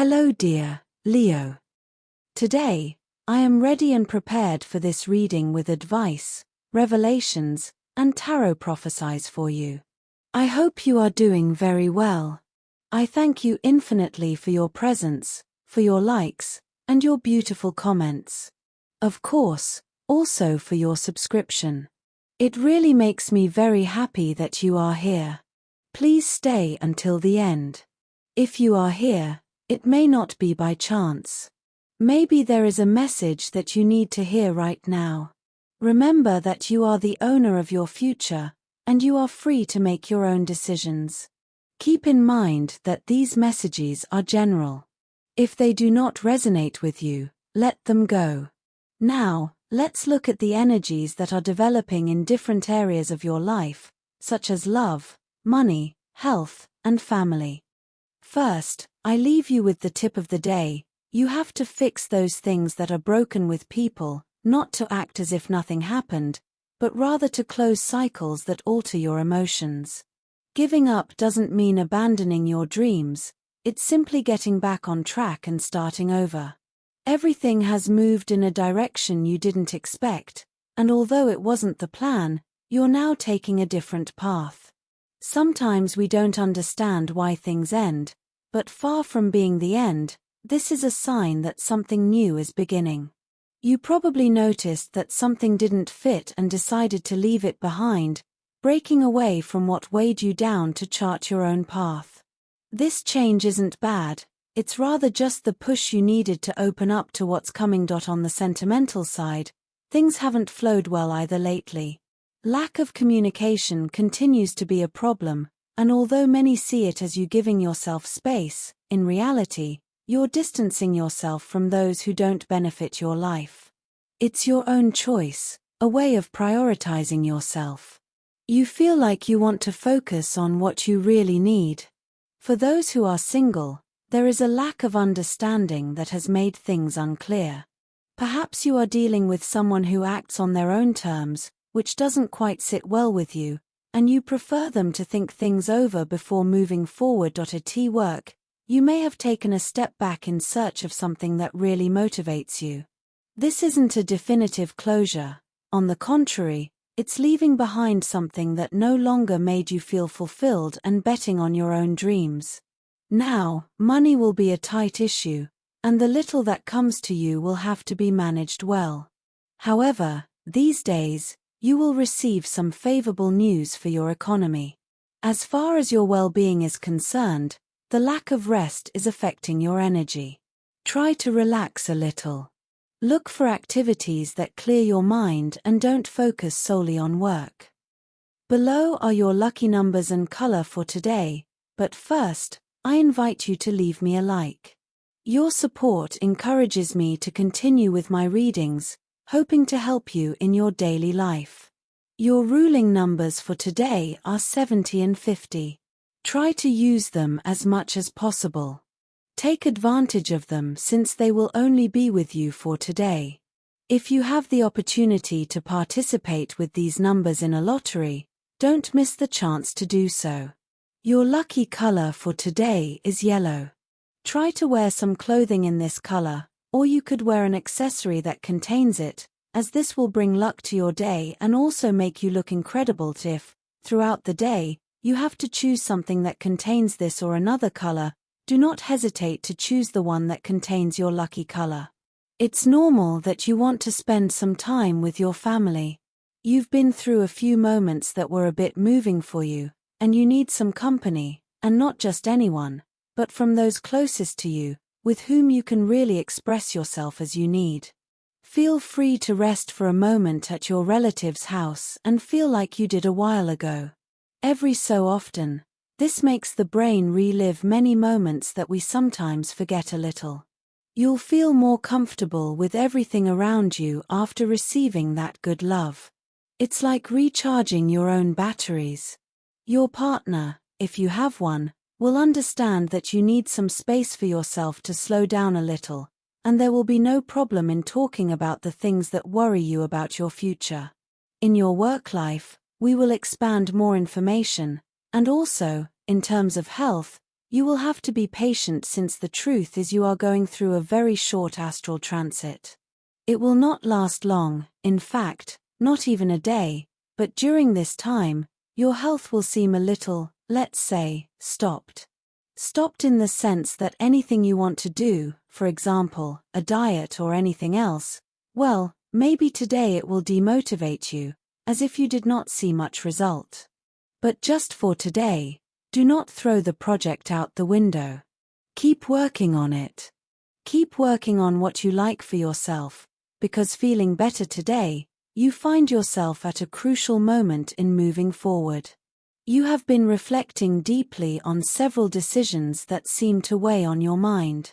Hello dear Leo. Today, I am ready and prepared for this reading with advice, revelations, and tarot prophecies for you. I hope you are doing very well. I thank you infinitely for your presence, for your likes, and your beautiful comments. Of course, also for your subscription. It really makes me very happy that you are here. Please stay until the end. If you are here, it may not be by chance. Maybe there is a message that you need to hear right now. Remember that you are the owner of your future, and you are free to make your own decisions. Keep in mind that these messages are general. If they do not resonate with you, let them go. Now, let's look at the energies that are developing in different areas of your life, such as love, money, health, and family. First, I leave you with the tip of the day. You have to fix those things that are broken with people, not to act as if nothing happened, but rather to close cycles that alter your emotions. Giving up doesn't mean abandoning your dreams, it's simply getting back on track and starting over. Everything has moved in a direction you didn't expect, and although it wasn't the plan, you're now taking a different path. Sometimes we don't understand why things end, but far from being the end, this is a sign that something new is beginning. You probably noticed that something didn't fit and decided to leave it behind, breaking away from what weighed you down to chart your own path. This change isn't bad, it's rather just the push you needed to open up to what's coming. On the sentimental side, things haven't flowed well either lately. Lack of communication continues to be a problem, and although many see it as you giving yourself space, in reality, you're distancing yourself from those who don't benefit your life. It's your own choice, a way of prioritizing yourself. You feel like you want to focus on what you really need. For those who are single, there is a lack of understanding that has made things unclear. Perhaps you are dealing with someone who acts on their own terms, which doesn't quite sit well with you, and you prefer them to think things over before moving forward. At work, you may have taken a step back in search of something that really motivates you. This isn't a definitive closure. On the contrary, it's leaving behind something that no longer made you feel fulfilled and betting on your own dreams. Now, money will be a tight issue, and the little that comes to you will have to be managed well. However, these days, you will receive some favorable news for your economy. As far as your well-being is concerned, the lack of rest is affecting your energy. Try to relax a little. Look for activities that clear your mind and don't focus solely on work. Below are your lucky numbers and color for today, but first, I invite you to leave me a like. Your support encourages me to continue with my readings, hoping to help you in your daily life. Your ruling numbers for today are 70 and 50. Try to use them as much as possible. Take advantage of them since they will only be with you for today. If you have the opportunity to participate with these numbers in a lottery, don't miss the chance to do so. Your lucky color for today is yellow. Try to wear some clothing in this color, or you could wear an accessory that contains it, as this will bring luck to your day and also make you look incredible. If, throughout the day, you have to choose something that contains this or another color, do not hesitate to choose the one that contains your lucky color. It's normal that you want to spend some time with your family. You've been through a few moments that were a bit moving for you, and you need some company, and not just anyone, but from those closest to you, with whom you can really express yourself as you need. Feel free to rest for a moment at your relative's house and feel like you did a while ago. Every so often, this makes the brain relive many moments that we sometimes forget a little. You'll feel more comfortable with everything around you after receiving that good love. It's like recharging your own batteries. Your partner, if you have one, will understand that you need some space for yourself to slow down a little, and there will be no problem in talking about the things that worry you about your future. In your work life, we will expand more information, and also, in terms of health, You will have to be patient since the truth is you are going through a very short astral transit. It will not last long, in fact, not even a day, but during this time, your health will seem a little, let's say, stopped. Stopped in the sense that anything you want to do, for example, a diet or anything else, well, maybe today it will demotivate you, as if you did not see much result. But just for today, do not throw the project out the window. Keep working on it. Keep working on what you like for yourself, because feeling better today, you find yourself at a crucial moment in moving forward. You have been reflecting deeply on several decisions that seem to weigh on your mind.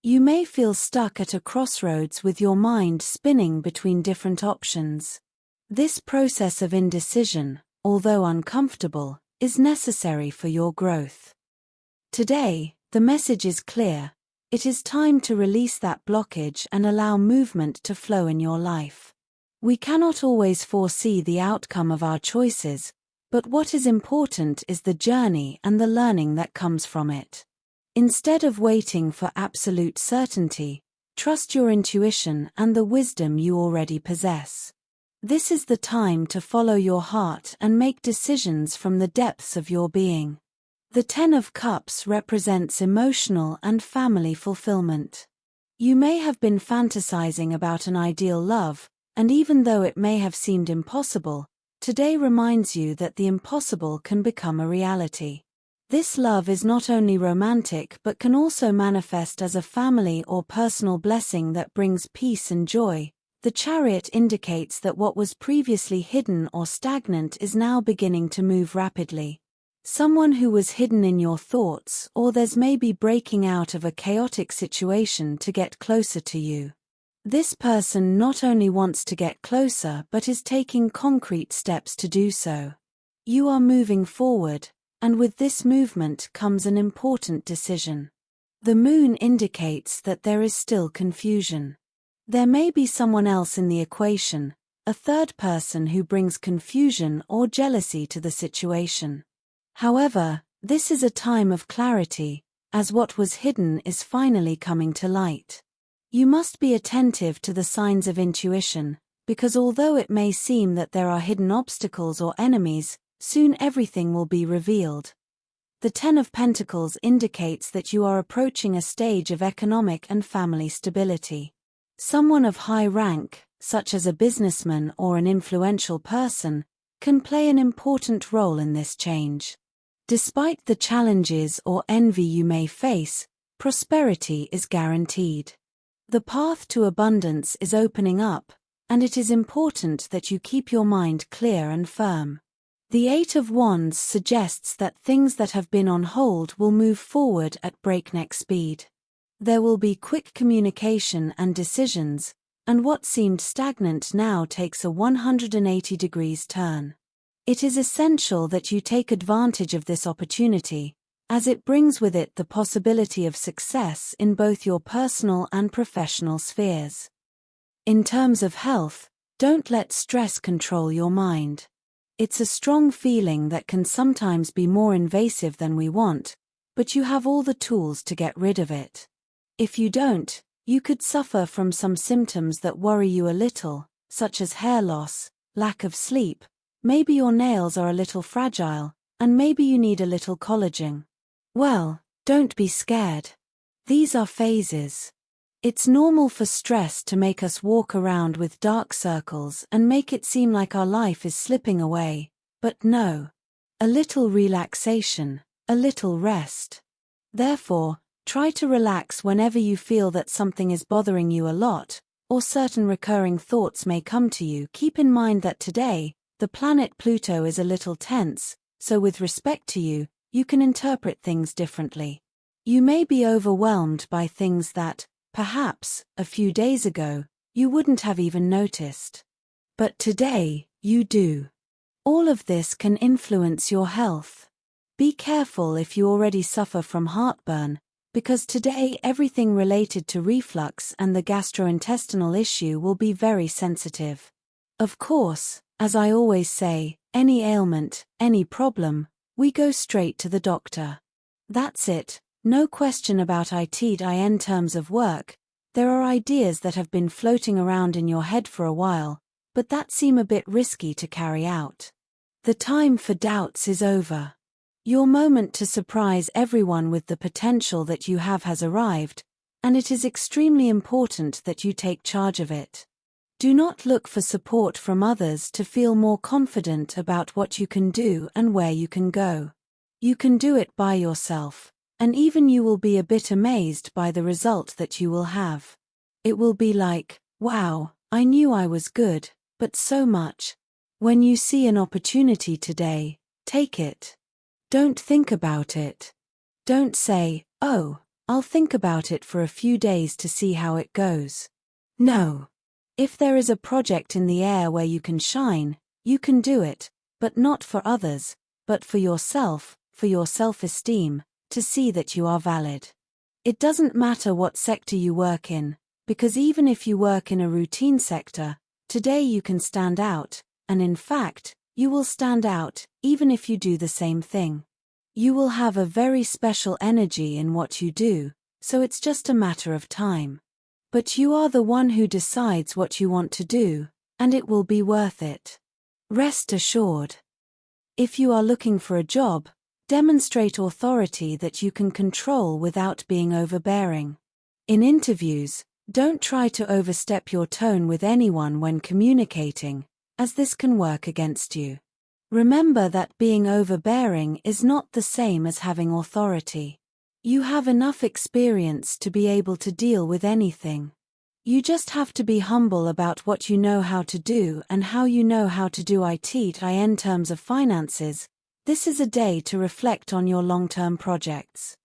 You may feel stuck at a crossroads with your mind spinning between different options. This process of indecision, although uncomfortable, is necessary for your growth. Today, the message is clear. It is time to release that blockage and allow movement to flow in your life. We cannot always foresee the outcome of our choices, but what is important is the journey and the learning that comes from it. Instead of waiting for absolute certainty, trust your intuition and the wisdom you already possess. This is the time to follow your heart and make decisions from the depths of your being. The Ten of Cups represents emotional and family fulfillment. You may have been fantasizing about an ideal love, and even though it may have seemed impossible, today reminds you that the impossible can become a reality. This love is not only romantic but can also manifest as a family or personal blessing that brings peace and joy. The Chariot indicates that what was previously hidden or stagnant is now beginning to move rapidly. Someone who was hidden in your thoughts or there's maybe breaking out of a chaotic situation to get closer to you. This person not only wants to get closer but is taking concrete steps to do so. You are moving forward, and with this movement comes an important decision. The moon indicates that there is still confusion. There may be someone else in the equation, a third person who brings confusion or jealousy to the situation. However, this is a time of clarity, as what was hidden is finally coming to light. You must be attentive to the signs of intuition, because although it may seem that there are hidden obstacles or enemies, soon everything will be revealed. The Ten of Pentacles indicates that you are approaching a stage of economic and family stability. Someone of high rank, such as a businessman or an influential person, can play an important role in this change. Despite the challenges or envy you may face, prosperity is guaranteed. The path to abundance is opening up, and it is important that you keep your mind clear and firm. The Eight of Wands suggests that things that have been on hold will move forward at breakneck speed. There will be quick communication and decisions, and what seemed stagnant now takes a 180 degrees turn. It is essential that you take advantage of this opportunity, as it brings with it the possibility of success in both your personal and professional spheres. In terms of health, don't let stress control your mind. It's a strong feeling that can sometimes be more invasive than we want, but you have all the tools to get rid of it. If you don't, you could suffer from some symptoms that worry you a little, such as hair loss, lack of sleep, maybe your nails are a little fragile, and maybe you need a little collagen. Well, don't be scared. These are phases. It's normal for stress to make us walk around with dark circles and make it seem like our life is slipping away, but no. A little relaxation, a little rest. Therefore, try to relax whenever you feel that something is bothering you a lot, or certain recurring thoughts may come to you. Keep in mind that today, the planet Pluto is a little tense, so with respect to you, you can interpret things differently. You may be overwhelmed by things that, perhaps, a few days ago, you wouldn't have even noticed. But today, you do. All of this can influence your health. Be careful if you already suffer from heartburn, because today everything related to reflux and the gastrointestinal issue will be very sensitive. Of course, as I always say, any ailment, any problem, we go straight to the doctor. That's it, no question about it in terms of work. There are ideas that have been floating around in your head for a while, but that seem a bit risky to carry out. The time for doubts is over. Your moment to surprise everyone with the potential that you have has arrived, and it is extremely important that you take charge of it. Do not look for support from others to feel more confident about what you can do and where you can go. You can do it by yourself, and even you will be a bit amazed by the result that you will have. It will be like, wow, I knew I was good, but so much. When you see an opportunity today, take it. Don't think about it. Don't say, oh, I'll think about it for a few days to see how it goes. No. If there is a project in the air where you can shine, you can do it, but not for others, but for yourself, for your self-esteem, to see that you are valid. It doesn't matter what sector you work in, because even if you work in a routine sector, today you can stand out, and in fact, you will stand out, even if you do the same thing. You will have a very special energy in what you do, so it's just a matter of time. But you are the one who decides what you want to do, and it will be worth it. Rest assured. If you are looking for a job, demonstrate authority that you can control without being overbearing. In interviews, don't try to overstep your tone with anyone when communicating, as this can work against you. Remember that being overbearing is not the same as having authority. You have enough experience to be able to deal with anything. You just have to be humble about what you know how to do and how you know how to do it in terms of finances. This is a day to reflect on your long-term projects.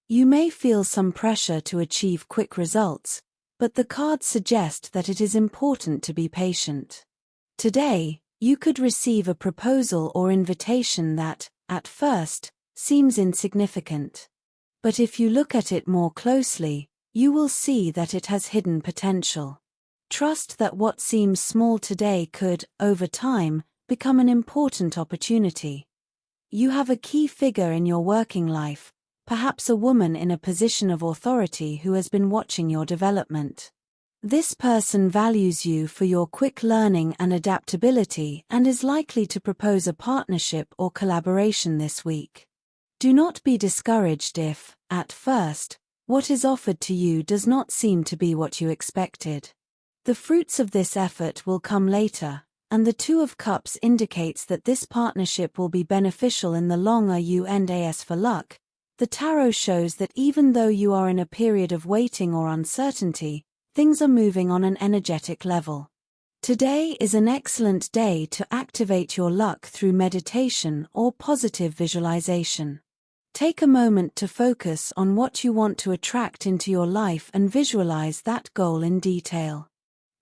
You may feel some pressure to achieve quick results, but the cards suggest that it is important to be patient. Today, you could receive a proposal or invitation that, at first, seems insignificant. But if you look at it more closely, you will see that it has hidden potential. Trust that what seems small today could, over time, become an important opportunity. You have a key figure in your working life, perhaps a woman in a position of authority who has been watching your development. This person values you for your quick learning and adaptability and is likely to propose a partnership or collaboration this week. Do not be discouraged if, at first, what is offered to you does not seem to be what you expected. The fruits of this effort will come later, and the Two of Cups indicates that this partnership will be beneficial in the long run. As for luck, the tarot shows that even though you are in a period of waiting or uncertainty, things are moving on an energetic level. Today is an excellent day to activate your luck through meditation or positive visualization. Take a moment to focus on what you want to attract into your life and visualize that goal in detail.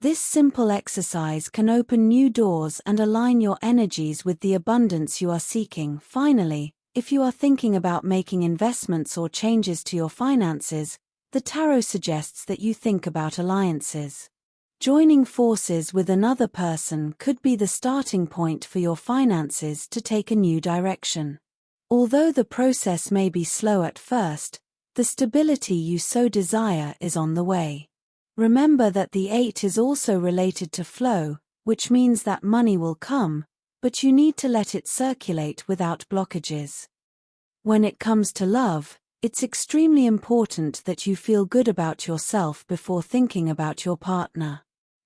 This simple exercise can open new doors and align your energies with the abundance you are seeking. Finally, if you are thinking about making investments or changes to your finances, the tarot suggests that you think about alliances. Joining forces with another person could be the starting point for your finances to take a new direction. Although the process may be slow at first, the stability you so desire is on the way. Remember that the 8 is also related to flow, which means that money will come, but you need to let it circulate without blockages. When it comes to love, it's extremely important that you feel good about yourself before thinking about your partner.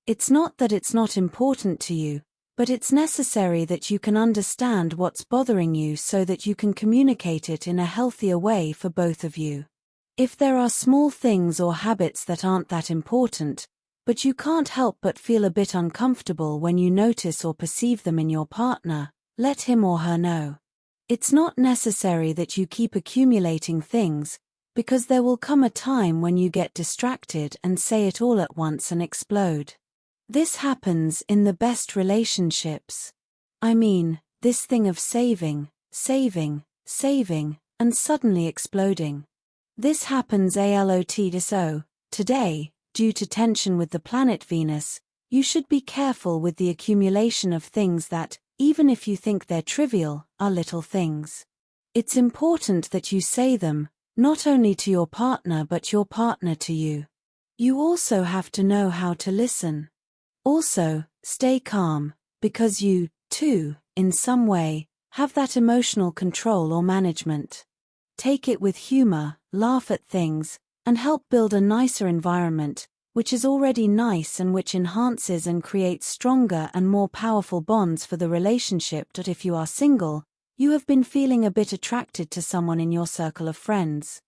It's not that it's not important to you, but it's necessary that you can understand what's bothering you so that you can communicate it in a healthier way for both of you. If there are small things or habits that aren't that important, but you can't help but feel a bit uncomfortable when you notice or perceive them in your partner, let him or her know. It's not necessary that you keep accumulating things, because there will come a time when you get distracted and say it all at once and explode. This happens in the best relationships. I mean, this thing of saving, and suddenly exploding. This happens a lot. So, today, due to tension with the planet Venus, you should be careful with the accumulation of things that, even if you think they're trivial, are little things. It's important that you say them, not only to your partner but your partner to you. You also have to know how to listen. Also, stay calm, because you, too, in some way, have that emotional control or management. Take it with humor, laugh at things, and help build a nicer environment, which is already nice and which enhances and creates stronger and more powerful bonds for the relationship. If you are single, you have been feeling a bit attracted to someone in your circle of friends.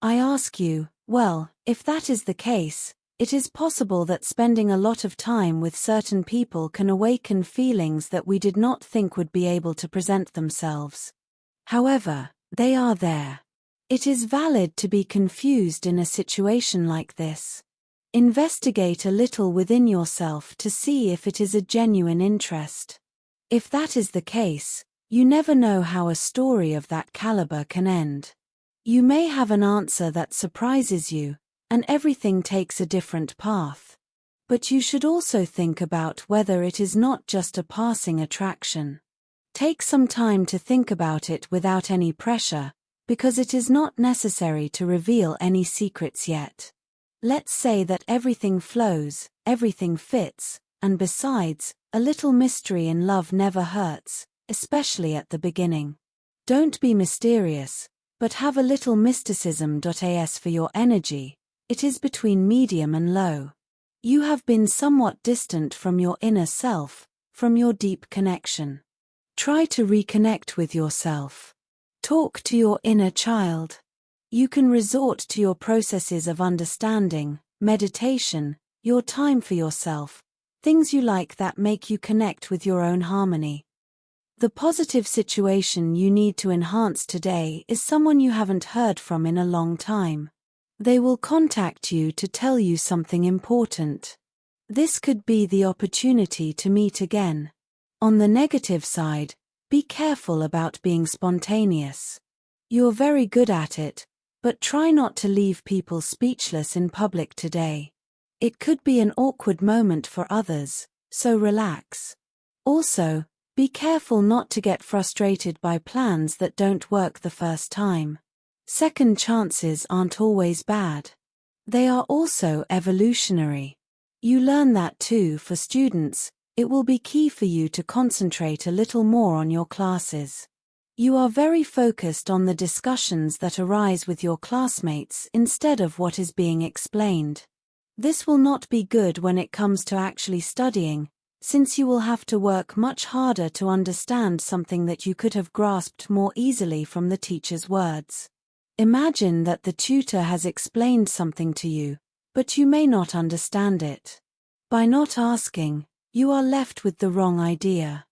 I ask you, well, if that is the case, it is possible that spending a lot of time with certain people can awaken feelings that we did not think would be able to present themselves. However, they are there. It is valid to be confused in a situation like this. Investigate a little within yourself to see if it is a genuine interest. If that is the case, you never know how a story of that caliber can end. You may have an answer that surprises you, and everything takes a different path. But you should also think about whether it is not just a passing attraction. Take some time to think about it without any pressure, because it is not necessary to reveal any secrets yet. Let's say that everything flows, everything fits, and besides, a little mystery in love never hurts, especially at the beginning. Don't be mysterious, but have a little mysticism. As for your energy, it is between medium and low. You have been somewhat distant from your inner self, from your deep connection. Try to reconnect with yourself. Talk to your inner child. You can resort to your processes of understanding, meditation, your time for yourself, things you like that make you connect with your own harmony. The positive situation you need to enhance today is someone you haven't heard from in a long time. They will contact you to tell you something important. This could be the opportunity to meet again. On the negative side, be careful about being spontaneous. You're very good at it, but try not to leave people speechless in public today. It could be an awkward moment for others, so relax. Also, be careful not to get frustrated by plans that don't work the first time. Second chances aren't always bad. They are also evolutionary. You learn that too. For students, it will be key for you to concentrate a little more on your classes. You are very focused on the discussions that arise with your classmates instead of what is being explained. This will not be good when it comes to actually studying, since you will have to work much harder to understand something that you could have grasped more easily from the teacher's words. Imagine that the tutor has explained something to you, but you may not understand it. By not asking, you are left with the wrong idea.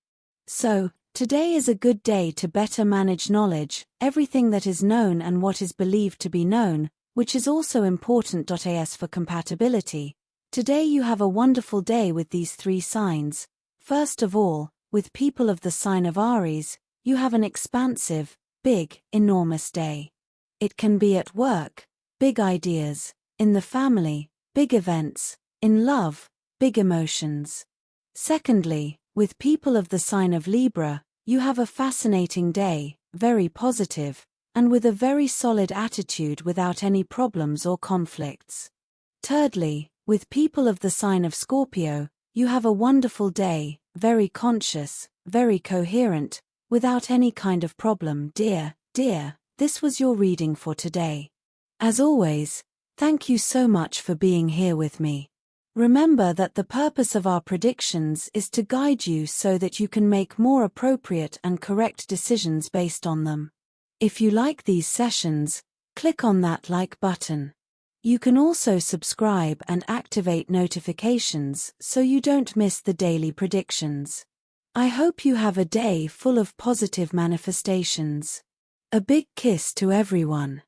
So, today is a good day to better manage knowledge, everything that is known and what is believed to be known, which is also important. As for compatibility, today you have a wonderful day with these three signs. First of all, with people of the sign of Aries, you have an expansive, big, enormous day. It can be at work, big ideas, in the family, big events, in love, big emotions. Secondly, with people of the sign of Libra, you have a fascinating day, very positive, and with a very solid attitude without any problems or conflicts. Thirdly, with people of the sign of Scorpio, you have a wonderful day, very conscious, very coherent, without any kind of problem. Dear, this was your reading for today. As always, thank you so much for being here with me. Remember that the purpose of our predictions is to guide you so that you can make more appropriate and correct decisions based on them. If you like these sessions, click on that like button. You can also subscribe and activate notifications so you don't miss the daily predictions. I hope you have a day full of positive manifestations. A big kiss to everyone.